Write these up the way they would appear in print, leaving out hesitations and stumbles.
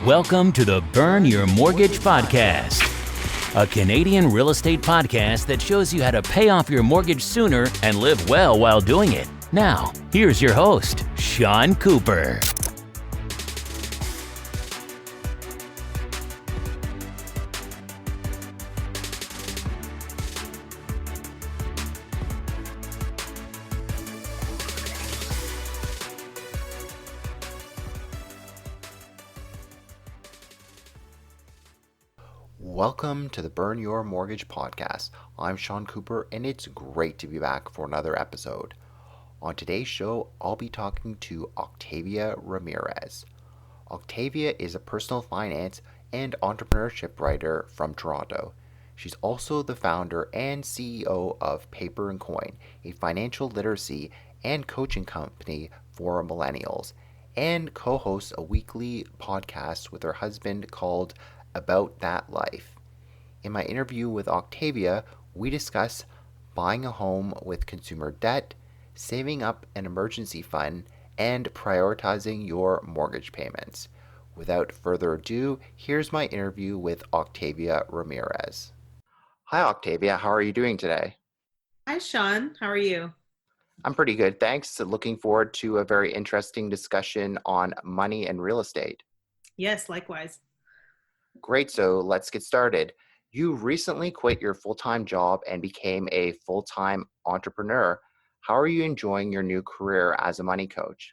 Welcome to the Burn Your Mortgage Podcast, a Canadian real estate podcast that shows you how to pay off your mortgage sooner and live well while doing it. Now, here's your host, Sean Cooper. Welcome to the Burn Your Mortgage Podcast. I'm Sean Cooper, and it's great to be back for another episode. On today's show, I'll be talking to Octavia Ramirez. Octavia is a personal finance and entrepreneurship writer from Toronto. She's also the founder and CEO of Paper and Coin, a financial literacy and coaching company for millennials, and co-hosts a weekly podcast with her husband called About That Life. In my interview with Octavia, we discuss buying a home with consumer debt, saving up an emergency fund, and prioritizing your mortgage payments. Without further ado, here's my interview with Octavia Ramirez. Hi, Octavia. How are you doing today? Hi, Sean. How are you? I'm pretty good, thanks. Looking forward to a very interesting discussion on money and real estate. Yes, likewise. Great, so let's get started. You recently quit your full-time job and became a full-time entrepreneur. How are you enjoying your new career as a money coach?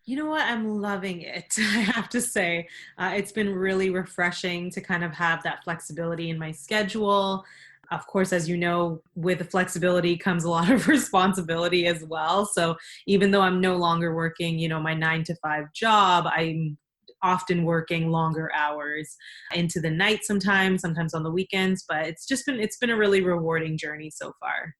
You know what? I'm loving it. I have to say, it's been really refreshing to kind of have that flexibility in my schedule. Of course, as you know, with the flexibility comes a lot of responsibility as well. So even though I'm no longer working, my 9-to-5 job, I'm often working longer hours into the night sometimes on the weekends, but it's been a really rewarding journey so far.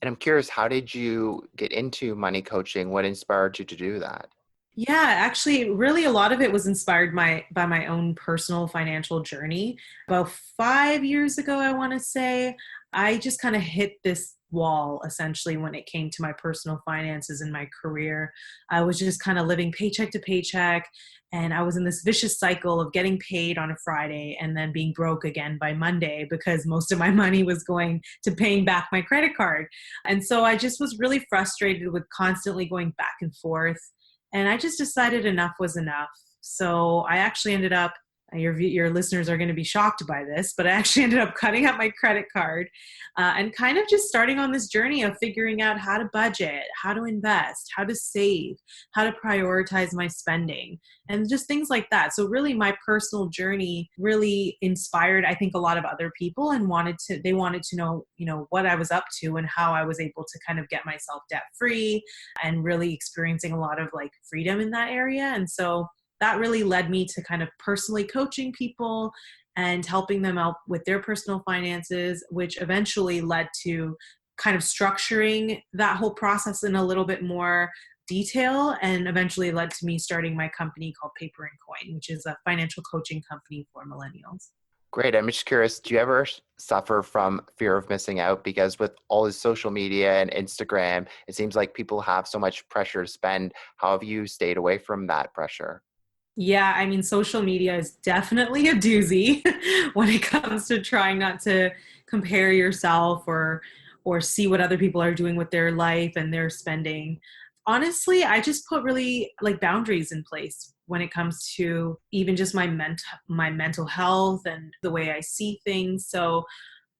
And I'm curious, how did you get into money coaching? What inspired you to do that? Yeah, actually, really a lot of it was inspired by my own personal financial journey. About 5 years ago, I want to say, I just kind of hit this wall essentially when it came to my personal finances in my career. I was just kind of living paycheck to paycheck, and I was in this vicious cycle of getting paid on a Friday and then being broke again by Monday because most of my money was going to paying back my credit card. And so I just was really frustrated with constantly going back and forth. And I just decided enough was enough. So I actually ended up, your listeners are going to be shocked by this, but I actually ended up cutting up my credit card and kind of just starting on this journey of figuring out how to budget, how to invest, how to save, how to prioritize my spending, and just things like that. So really my personal journey really inspired, I think, a lot of other people, and they wanted to know, what I was up to and how I was able to kind of get myself debt free and really experiencing a lot of like freedom in that area. And so that really led me to kind of personally coaching people and helping them out with their personal finances, which eventually led to kind of structuring that whole process in a little bit more detail, and eventually led to me starting my company called Paper and Coin, which is a financial coaching company for millennials. Great. I'm just curious, do you ever suffer from fear of missing out? Because with all this social media and Instagram, it seems like people have so much pressure to spend. How have you stayed away from that pressure? Yeah, I mean, social media is definitely a doozy when it comes to trying not to compare yourself or see what other people are doing with their life and their spending. Honestly, I just put really like boundaries in place when it comes to even just my mental health and the way I see things. So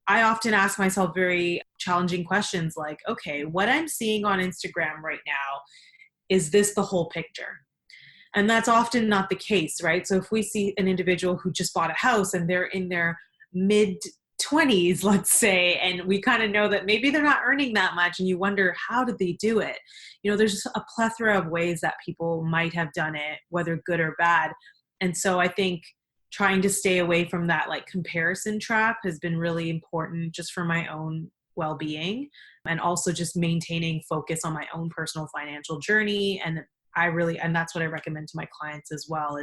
I often ask myself very challenging questions like, okay, what I'm seeing on Instagram right now, is this the whole picture? And that's often not the case, right? So if we see an individual who just bought a house and they're in their mid 20s, let's say, and we kind of know that maybe they're not earning that much, and you wonder, how did they do it? There's just a plethora of ways that people might have done it, whether good or bad. And so I think trying to stay away from that like comparison trap has been really important just for my own well-being, and also just maintaining focus on my own personal financial journey. And that's what I recommend to my clients as well,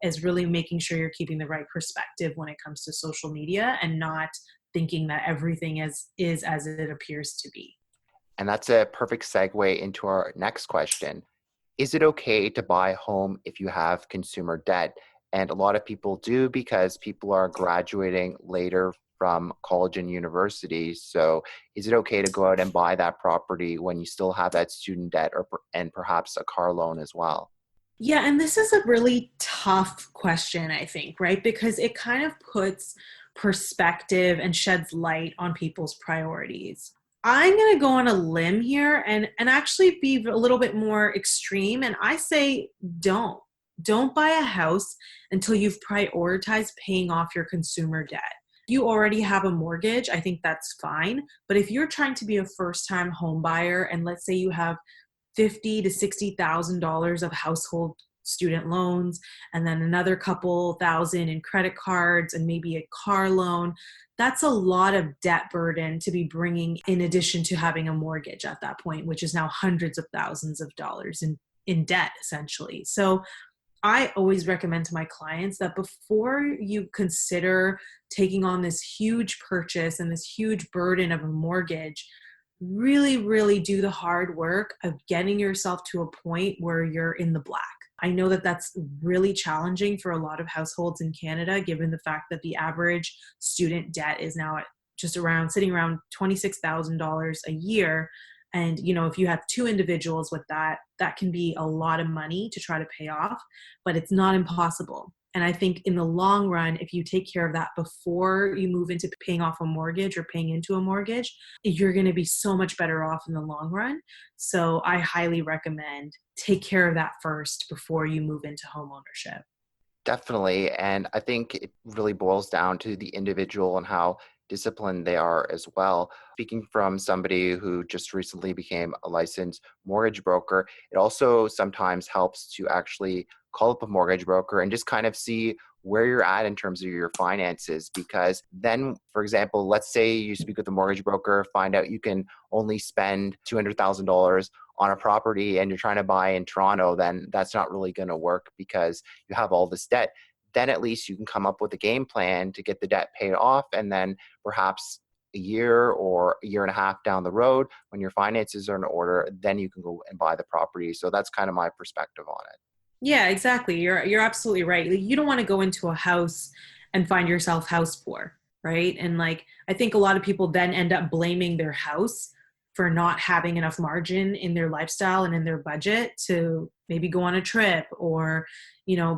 is really making sure you're keeping the right perspective when it comes to social media and not thinking that everything is as it appears to be. And that's a perfect segue into our next question. Is it okay to buy a home if you have consumer debt? And a lot of people do because people are graduating later from college and university. So is it okay to go out and buy that property when you still have that student debt and perhaps a car loan as well? Yeah, and this is a really tough question, I think, right? Because it kind of puts perspective and sheds light on people's priorities. I'm going to go on a limb here and actually be a little bit more extreme. And I say, don't. Don't buy a house until you've prioritized paying off your consumer debt. If you already have a mortgage, I think that's fine. But if you're trying to be a first-time home buyer, and let's say you have $50,000 to $60,000 of household student loans, and then another couple thousand in credit cards, and maybe a car loan. That's a lot of debt burden to be bringing in addition to having a mortgage at that point, which is now hundreds of thousands of dollars in debt, essentially. So I always recommend to my clients that before you consider taking on this huge purchase and this huge burden of a mortgage, really, really do the hard work of getting yourself to a point where you're in the black. I know that that's really challenging for a lot of households in Canada, given the fact that the average student debt is now at just around sitting around $26,000 a year. And, if you have two individuals with that, that can be a lot of money to try to pay off, but it's not impossible. And I think in the long run, if you take care of that before you move into paying off a mortgage or paying into a mortgage, you're going to be so much better off in the long run. So I highly recommend take care of that first before you move into home ownership. Definitely. And I think it really boils down to the individual and how disciplined they are as well. Speaking from somebody who just recently became a licensed mortgage broker, it also sometimes helps to actually call up a mortgage broker and just kind of see where you're at in terms of your finances. Because then, for example, let's say you speak with a mortgage broker, find out you can only spend $200,000 on a property and you're trying to buy in Toronto, then that's not really going to work because you have all this debt. Then at least you can come up with a game plan to get the debt paid off. And then perhaps a year or a year and a half down the road, when your finances are in order, then you can go and buy the property. So that's kind of my perspective on it. Yeah, exactly. You're absolutely right. Like, you don't want to go into a house and find yourself house poor, right? And like I think a lot of people then end up blaming their house for not having enough margin in their lifestyle and in their budget to maybe go on a trip or,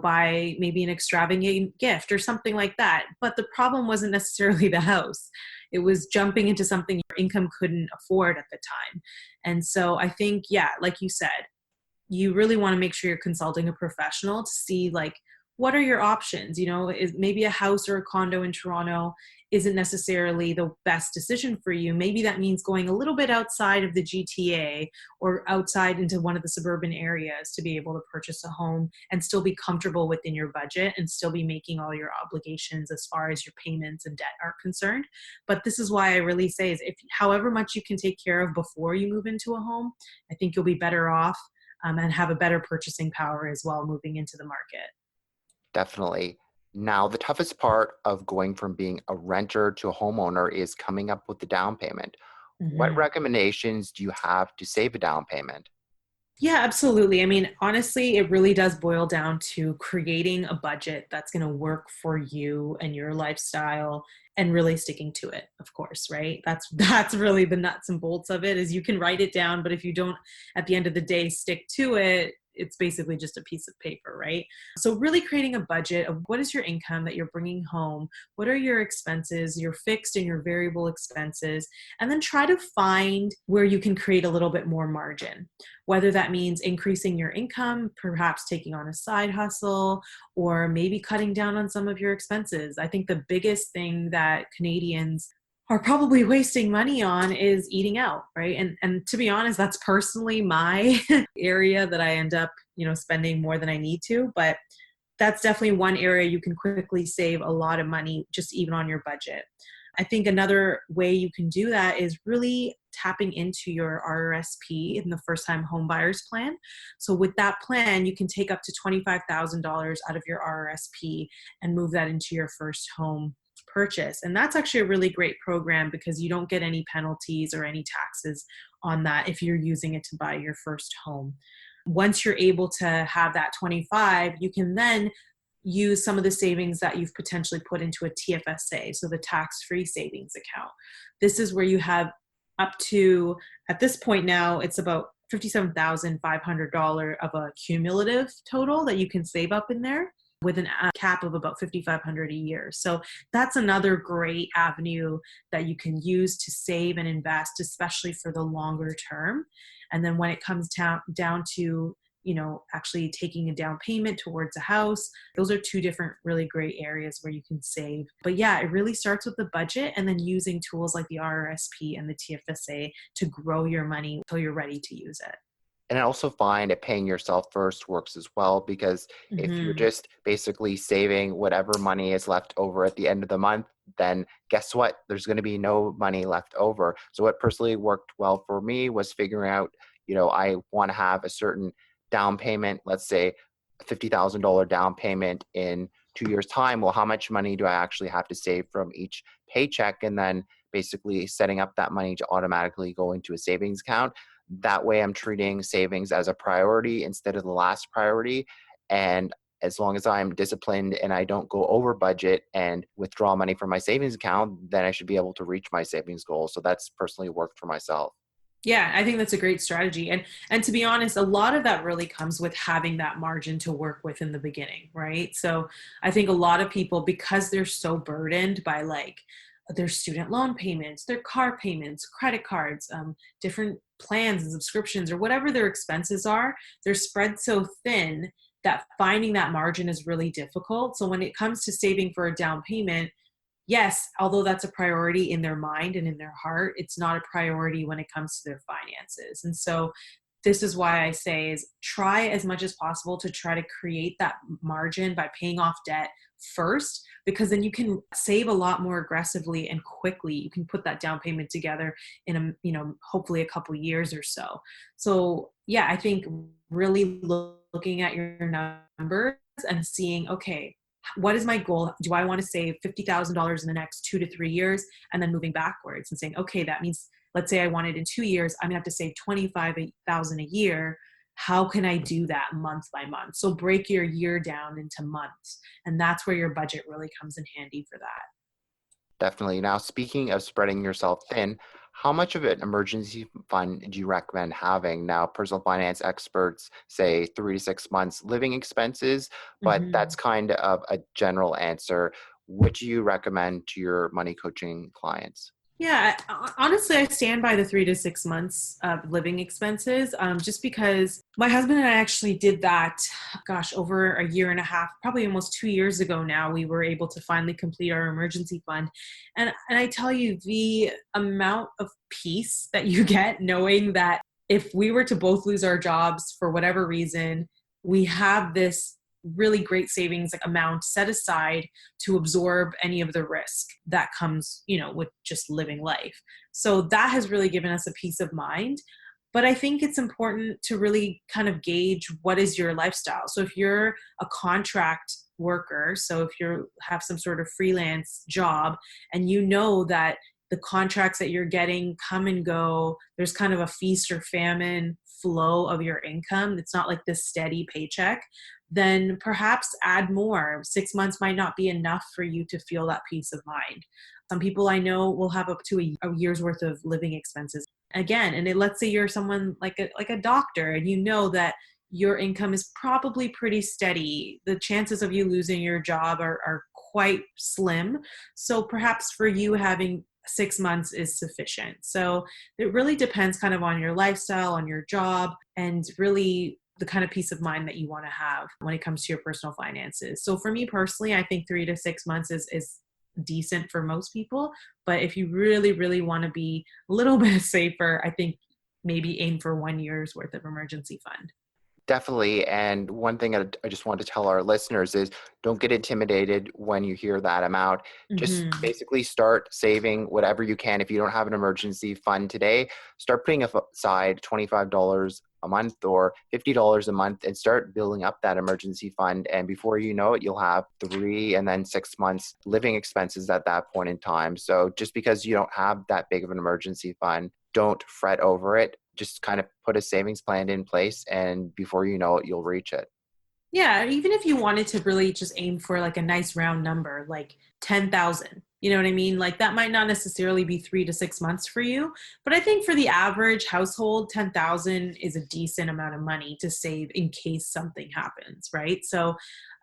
buy maybe an extravagant gift or something like that. But the problem wasn't necessarily the house. It was jumping into something your income couldn't afford at the time. And so I think, yeah, like you said, you really want to make sure you're consulting a professional to see like what are your options. Is maybe a house or a condo in Toronto isn't necessarily the best decision for you. Maybe that means going a little bit outside of the GTA or outside into one of the suburban areas to be able to purchase a home and still be comfortable within your budget and still be making all your obligations as far as your payments and debt are concerned. But this is why I really say is if however much you can take care of before you move into a home, I think you'll be better off and have a better purchasing power as well moving into the market. Definitely. Now, the toughest part of going from being a renter to a homeowner is coming up with the down payment. What Mhm. recommendations do you have to save a down payment? Yeah, absolutely. I mean, honestly, it really does boil down to creating a budget that's going to work for you and your lifestyle and really sticking to it, of course, right? That's really the nuts and bolts of it is you can write it down, but if you don't at the end of the day stick to it, it's basically just a piece of paper, right? So really creating a budget of what is your income that you're bringing home? What are your expenses, your fixed and your variable expenses? And then try to find where you can create a little bit more margin, whether that means increasing your income, perhaps taking on a side hustle, or maybe cutting down on some of your expenses. I think the biggest thing that Canadians are probably wasting money on is eating out, right? And to be honest, that's personally my area that I end up, spending more than I need to, but that's definitely one area you can quickly save a lot of money just even on your budget. I think another way you can do that is really tapping into your RRSP in the first time home buyers plan. So with that plan, you can take up to $25,000 out of your RRSP and move that into your first home purchase. And that's actually a really great program because you don't get any penalties or any taxes on that if you're using it to buy your first home. Once you're able to have that 25, you can then use some of the savings that you've potentially put into a TFSA, so the tax-free savings account. This is where you have up to, at this point now, it's about $57,500 of a cumulative total that you can save up in there, with a cap of about $5,500 a year. So that's another great avenue that you can use to save and invest, especially for the longer term. And then when it comes down to, actually taking a down payment towards a house, those are two different really great areas where you can save. But yeah, it really starts with the budget and then using tools like the RRSP and the TFSA to grow your money until you're ready to use it. And I also find that paying yourself first works as well, because if you're just basically saving whatever money is left over at the end of the month, then guess what? There's going to be no money left over. So what personally worked well for me was figuring out, I want to have a certain down payment, let's say a $50,000 down payment in 2 years' time. Well, how much money do I actually have to save from each paycheck? And then basically setting up that money to automatically go into a savings account. That way I'm treating savings as a priority instead of the last priority. And as long as I'm disciplined and I don't go over budget and withdraw money from my savings account, then I should be able to reach my savings goal. So that's personally worked for myself. Yeah, I think that's a great strategy. And to be honest, a lot of that really comes with having that margin to work with in the beginning, right? So I think a lot of people, because they're so burdened by like their student loan payments, their car payments, credit cards, different plans and subscriptions, or whatever their expenses are, they're spread so thin that finding that margin is really difficult. So when it comes to saving for a down payment, yes, although that's a priority in their mind and in their heart, it's not a priority when it comes to their finances. And so this is why I say is try as much as possible to try to create that margin by paying off debt first, because then you can save a lot more aggressively and quickly. You can put that down payment together in hopefully a couple years or so. So yeah, I think really looking at your numbers and seeing, okay, what is my goal? Do I want to save $50,000 in the next 2 to 3 years? And then moving backwards and saying, okay, that means, let's say I want it in 2 years, I'm gonna have to save $25,000 a year. How can I do that month by month? So break your year down into months. And that's where your budget really comes in handy for that. Definitely. Now, speaking of spreading yourself thin, how much of an emergency fund do you recommend having? Now, personal finance experts say 3 to 6 months living expenses, but that's kind of a general answer. What do you recommend to your money coaching clients? Yeah, honestly, I stand by the 3 to 6 months of living expenses, just because my husband and I actually did that, gosh, over a year and a half, probably almost 2 years ago now. We were able to finally complete our emergency fund. And I tell you, the amount of peace that you get knowing that if we were to both lose our jobs for whatever reason, we have this really great savings amount set aside to absorb any of the risk that comes, with just living life. So that has really given us a peace of mind. But I think it's important to really kind of gauge what is your lifestyle. So if you're a contract worker, so if you have some sort of freelance job and you know that the contracts that you're getting come and go, there's kind of a feast or famine flow of your income. It's not like this steady paycheck. Then perhaps add more. 6 months might not be enough for you to feel that peace of mind. Some people I know will have up to a year's worth of living expenses. Again, and let's say you're someone like a doctor and you know that your income is probably pretty steady. The chances of you losing your job are quite slim. So perhaps for you, having 6 months is sufficient. So it really depends kind of on your lifestyle, on your job, and really the kind of peace of mind that you want to have when it comes to your personal finances. So for me personally, I think 3 to 6 months is decent for most people. But if you really, really want to be a little bit safer, I think maybe aim for 1 year's worth of emergency fund. Definitely. And one thing I just want to tell our listeners is don't get intimidated when you hear that amount. Just basically start saving whatever you can. If you don't have an emergency fund today, start putting aside $25 a month or $50 a month and start building up that emergency fund. And before you know it, you'll have 3 and then 6 months living expenses at that point in time. So just because you don't have that big of an emergency fund, don't fret over it. Just kind of put a savings plan in place, and before you know it, you'll reach it. Yeah, even if you wanted to really just aim for like a nice round number, like 10,000, you know what I mean? Like that might not necessarily be 3 to 6 months for you, but I think for the average household, 10,000 is a decent amount of money to save in case something happens, right? So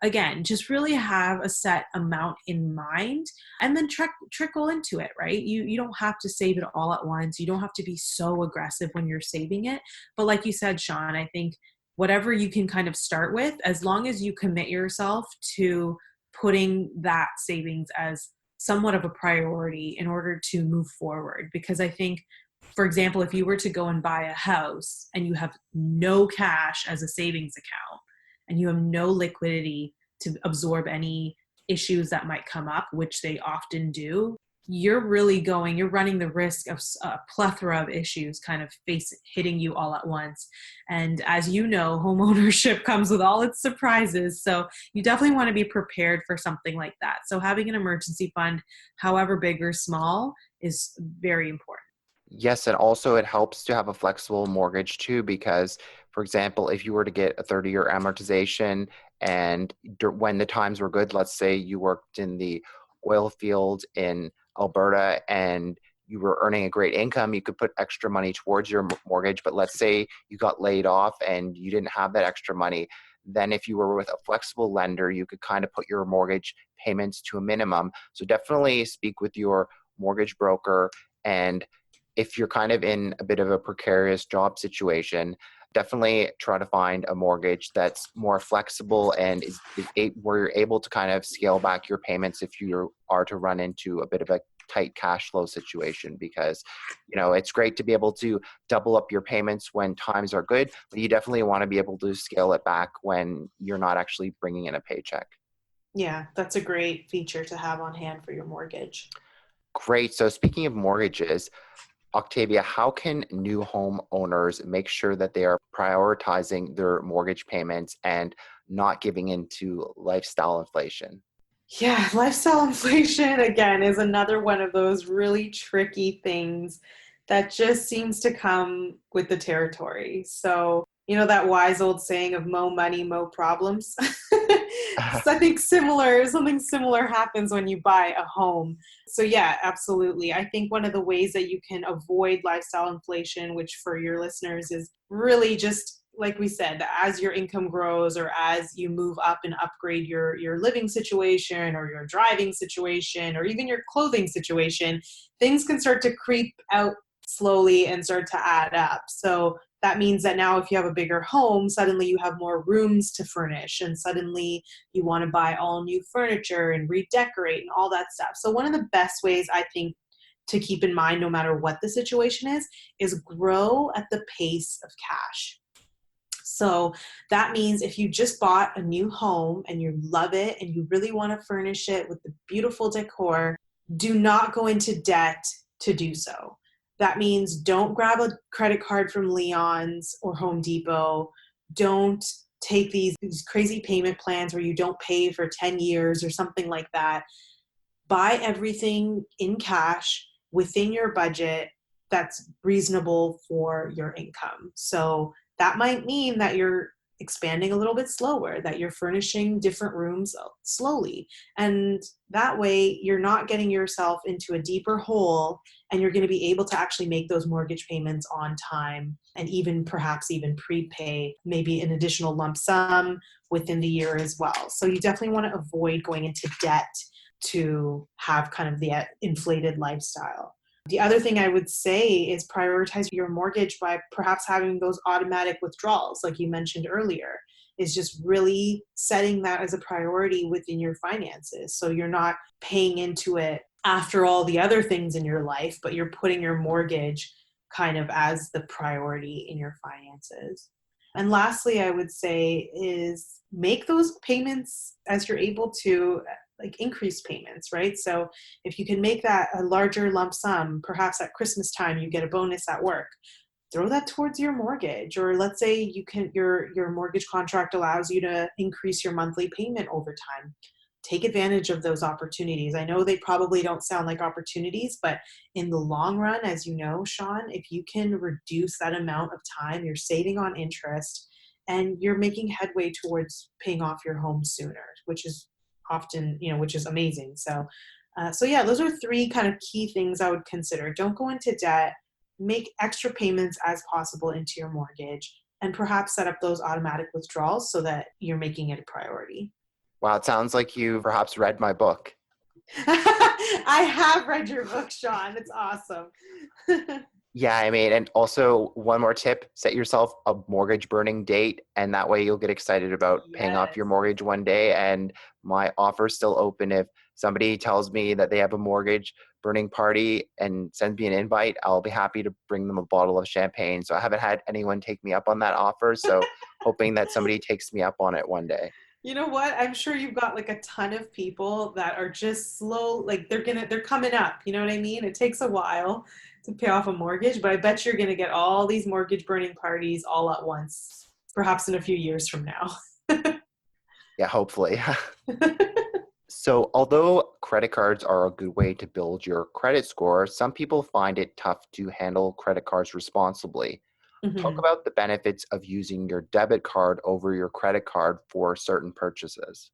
again, just really have a set amount in mind and then trickle into it, right? You don't have to save it all at once. You don't have to be so aggressive when you're saving it. But like you said, Sean, I think whatever you can kind of start with, as long as you commit yourself to putting that savings as somewhat of a priority in order to move forward. Because I think, for example, if you were to go and buy a house and you have no cash as a savings account and you have no liquidity to absorb any issues that might come up, which they often do, you're running the risk of a plethora of issues kind of hitting you all at once. And as you know, home ownership comes with all its surprises. So you definitely want to be prepared for something like that. So having an emergency fund, however big or small, is very important. Yes, and also it helps to have a flexible mortgage too, because, for example, if you were to get a 30-year amortization and when the times were good, let's say you worked in the oil field in Alberta and you were earning a great income, you could put extra money towards your mortgage. But let's say you got laid off and you didn't have that extra money. Then if you were with a flexible lender, you could kind of put your mortgage payments to a minimum. So definitely speak with your mortgage broker, and if you're kind of in a bit of a precarious job situation, definitely try to find a mortgage that's more flexible and where you're able to kind of scale back your payments if you are to run into a bit of a tight cash flow situation. Because it's great to be able to double up your payments when times are good, but you definitely want to be able to scale it back when you're not actually bringing in a paycheck. Yeah, that's a great feature to have on hand for your mortgage. Great. So speaking of mortgages, Octavia, how can new home owners make sure that they are prioritizing their mortgage payments and not giving into lifestyle inflation? Yeah, lifestyle inflation again is another one of those really tricky things that just seems to come with the territory. So, that wise old saying of mo money, mo problems. So I think something similar happens when you buy a home. So yeah, absolutely. I think one of the ways that you can avoid lifestyle inflation, which for your listeners is really just like we said, as your income grows or as you move up and upgrade your living situation or your driving situation or even your clothing situation, things can start to creep out slowly and start to add up. So that means that now if you have a bigger home, suddenly you have more rooms to furnish and suddenly you want to buy all new furniture and redecorate and all that stuff. So one of the best ways I think to keep in mind, no matter what the situation is grow at the pace of cash. So that means if you just bought a new home and you love it and you really want to furnish it with the beautiful decor, do not go into debt to do so. That means don't grab a credit card from Leon's or Home Depot. Don't take these crazy payment plans where you don't pay for 10 years or something like that. Buy everything in cash within your budget that's reasonable for your income. So that might mean that you're expanding a little bit slower, that you're furnishing different rooms slowly. And that way you're not getting yourself into a deeper hole and you're going to be able to actually make those mortgage payments on time and perhaps even prepay maybe an additional lump sum within the year as well. So you definitely want to avoid going into debt to have kind of the inflated lifestyle. The other thing I would say is prioritize your mortgage by perhaps having those automatic withdrawals, like you mentioned earlier, is just really setting that as a priority within your finances. So you're not paying into it after all the other things in your life, but you're putting your mortgage kind of as the priority in your finances. And lastly, I would say is make those payments as you're able to, like increase payments, right? So if you can make that a larger lump sum, perhaps at Christmas time you get a bonus at work, throw that towards your mortgage. Or let's say your mortgage contract allows you to increase your monthly payment over time. Take advantage of those opportunities. I know they probably don't sound like opportunities, but in the long run, as you know, Sean, if you can reduce that amount of time you're saving on interest and you're making headway towards paying off your home sooner, which is often, which is amazing. So yeah, those are three kind of key things I would consider. Don't go into debt, make extra payments as possible into your mortgage, and perhaps set up those automatic withdrawals so that you're making it a priority. Wow, it sounds like you perhaps read my book. I have read your book, Sean. It's awesome. Yeah, I mean, and also one more tip, set yourself a mortgage burning date, and that way you'll get excited about paying off your Yes. mortgage one day. And my offer's still open. If somebody tells me that they have a mortgage burning party and sends me an invite, I'll be happy to bring them a bottle of champagne. So I haven't had anyone take me up on that offer. So hoping that somebody takes me up on it one day. You know what? I'm sure you've got like a ton of people that are just slow, like they're coming up. You know what I mean? It takes a while to pay off a mortgage, but I bet you're going to get all these mortgage burning parties all at once, perhaps in a few years from now. Yeah, hopefully. So although credit cards are a good way to build your credit score, some people find it tough to handle credit cards responsibly. Talk Mhm. about the benefits of using your debit card over your credit card for certain purchases.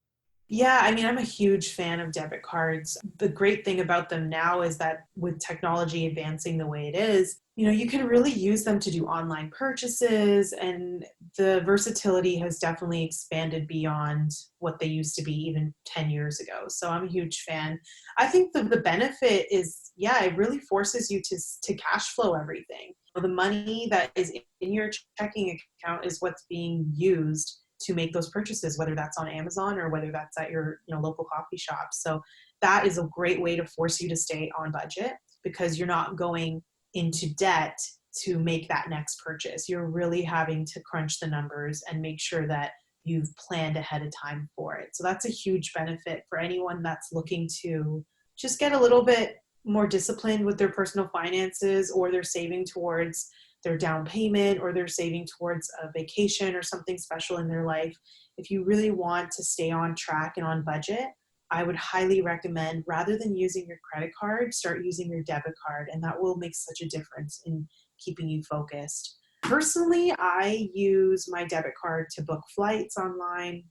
Yeah, I mean, I'm a huge fan of debit cards. The great thing about them now is that with technology advancing the way it is, you can really use them to do online purchases, and the versatility has definitely expanded beyond what they used to be even 10 years ago. So I'm a huge fan. I think the benefit is, yeah, it really forces you to cash flow everything. The money that is in your checking account is what's being used to make those purchases, whether that's on Amazon or whether that's at your local coffee shop. So that is a great way to force you to stay on budget because you're not going into debt to make that next purchase. You're really having to crunch the numbers and make sure that you've planned ahead of time for it. So that's a huge benefit for anyone that's looking to just get a little bit more disciplined with their personal finances, or they're saving towards their down payment, or they're saving towards a vacation or something special in their life. If you really want to stay on track and on budget, I would highly recommend, rather than using your credit card, start using your debit card, and that will make such a difference in keeping you focused. Personally, I use my debit card to book flights online.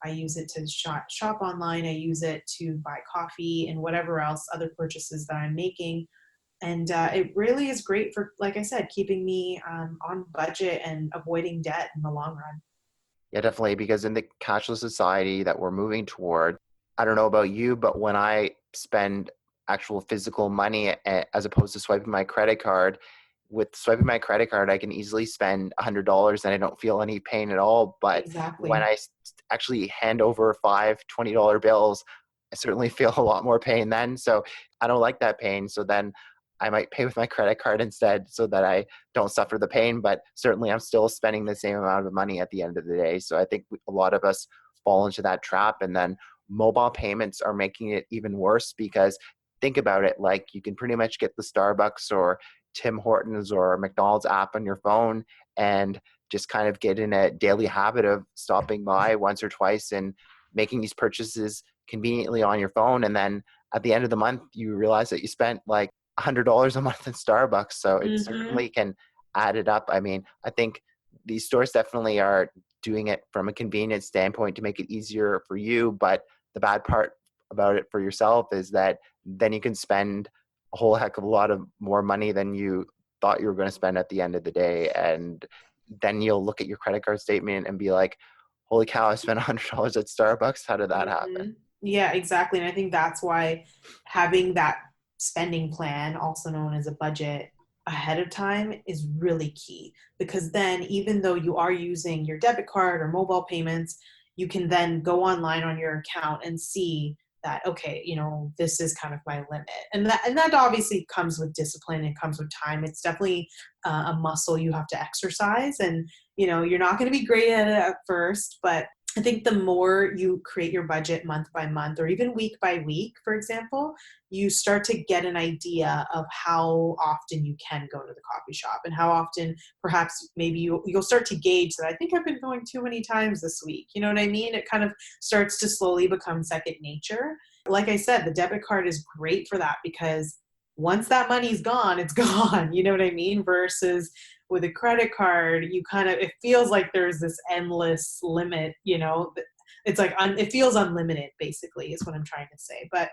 I use it to shop online. I use it to buy coffee and whatever else other purchases that I'm making. And it really is great for, like I said, keeping me on budget and avoiding debt in the long run. Yeah, definitely. Because in the cashless society that we're moving toward, I don't know about you, but when I spend actual physical money as opposed to swiping my credit card, with swiping my credit card, I can easily spend $100 and I don't feel any pain at all. But when Exactly. I actually hand over $5 $20 bills, I certainly feel a lot more pain then. So I don't like that pain. So then I might pay with my credit card instead so that I don't suffer the pain. But certainly I'm still spending the same amount of money at the end of the day. So I think a lot of us fall into that trap. And then mobile payments are making it even worse because think about it, like you can pretty much get the Starbucks or Tim Hortons or McDonald's app on your phone and just kind of get in a daily habit of stopping by once or twice and making these purchases conveniently on your phone. And then at the end of the month, you realize that you spent like $100 a month in Starbucks. So it Hmm. certainly can add it up. I mean, I think these stores definitely are doing it from a convenience standpoint to make it easier for you. But the bad part about it for yourself is that then you can spend a whole heck of a lot of more money than you thought you were going to spend at the end of the day. And then you'll look at your credit card statement and be like, holy cow, I spent $100 at Starbucks. How did that happen? Yeah, exactly. And I think that's why having that spending plan, also known as a budget, ahead of time is really key, because then even though you are using your debit card or mobile payments, you can then go online on your account and see that, okay, this is kind of my limit. And that obviously comes with discipline, it comes with time. It's definitely a muscle you have to exercise, and you're not going to be great at it at first, but I think the more you create your budget month by month or even week by week, for example, you start to get an idea of how often you can go to the coffee shop, and how often perhaps maybe you'll start to gauge that I think I've been going too many times this week. You know what I mean? It kind of starts to slowly become second nature. Like I said, the debit card is great for that, because once that money's gone, it's gone. You know what I mean? Versus With a credit card, it feels like there's this endless limit, it's like, it feels unlimited, basically, is what I'm trying to say. But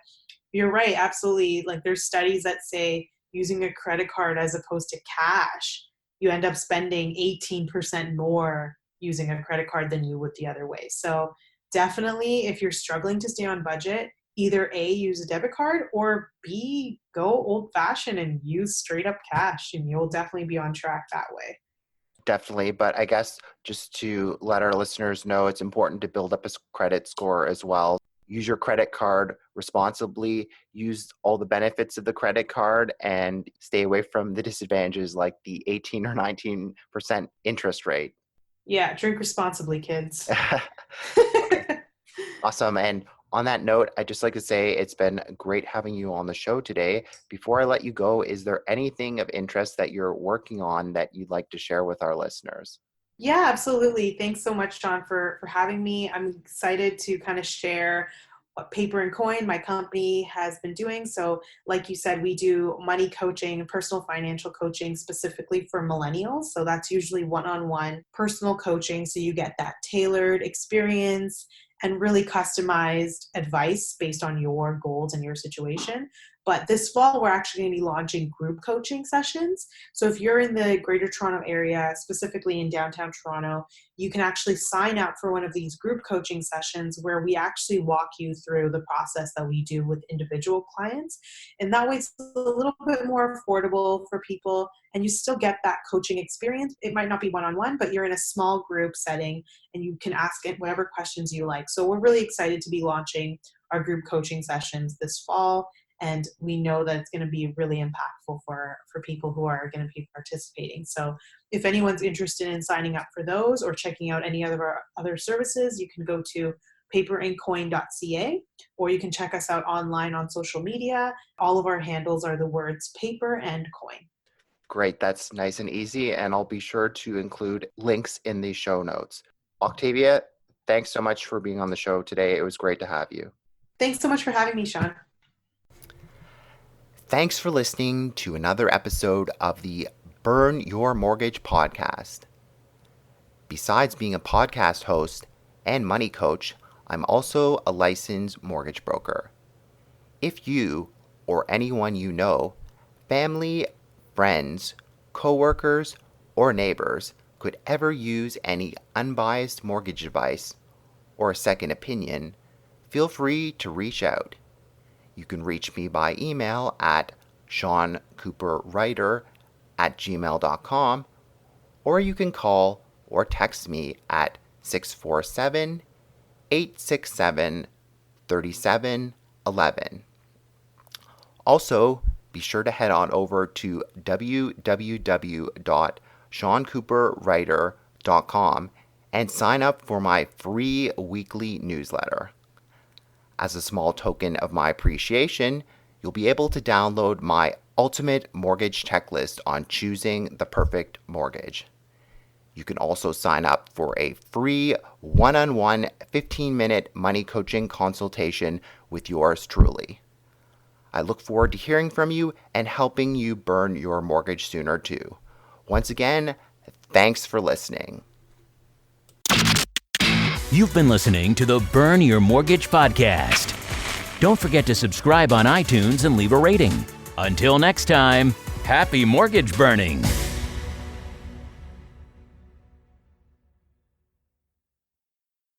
you're right, absolutely. Like, there's studies that say using a credit card as opposed to cash, you end up spending 18% more using a credit card than you would the other way. So definitely, if you're struggling to stay on budget, either A, use a debit card, or B, go old fashioned and use straight up cash, and you'll definitely be on track that way. Definitely. But I guess just to let our listeners know, it's important to build up a credit score as well. Use your credit card responsibly, use all the benefits of the credit card, and stay away from the disadvantages like the 18 or 19% interest rate. Yeah, drink responsibly, kids. Okay. Awesome. And on that note, I'd just like to say it's been great having you on the show today. Before I let you go, is there anything of interest that you're working on that you'd like to share with our listeners? Yeah, absolutely. Thanks so much, John, for having me. I'm excited to kind of share what Paper and Coin, my company, has been doing. So like you said, we do money coaching, personal financial coaching specifically for millennials. So that's usually one-on-one personal coaching. So you get that tailored experience and really customized advice based on your goals and your situation. But this fall, we're actually going to be launching group coaching sessions. So if you're in the Greater Toronto area, specifically in downtown Toronto, you can actually sign up for one of these group coaching sessions where we actually walk you through the process that we do with individual clients. And that way it's a little bit more affordable for people, and you still get that coaching experience. It might not be one-on-one, but you're in a small group setting and you can ask it whatever questions you like. So we're really excited to be launching our group coaching sessions this fall. And we know that it's going to be really impactful for people who are going to be participating. So if anyone's interested in signing up for those or checking out any of our other services, you can go to paperandcoin.ca, or you can check us out online on social media. All of our handles are the words paper and coin. Great. That's nice and easy. And I'll be sure to include links in the show notes. Octavia, thanks so much for being on the show today. It was great to have you. Thanks so much for having me, Sean. Thanks for listening to another episode of the Burn Your Mortgage podcast. Besides being a podcast host and money coach, I'm also a licensed mortgage broker. If you or anyone you know, family, friends, coworkers, or neighbors could ever use any unbiased mortgage advice or a second opinion, feel free to reach out. You can reach me by email at seancooperwriter@gmail.com, or you can call or text me at 647-867-3711. Also, be sure to head on over to www.seancooperwriter.com and sign up for my free weekly newsletter. As a small token of my appreciation, you'll be able to download my ultimate mortgage checklist on choosing the perfect mortgage. You can also sign up for a free one-on-one 15-minute money coaching consultation with yours truly. I look forward to hearing from you and helping you burn your mortgage sooner too. Once again, thanks for listening. You've been listening to the Burn Your Mortgage podcast. Don't forget to subscribe on iTunes and leave a rating. Until next time, happy mortgage burning.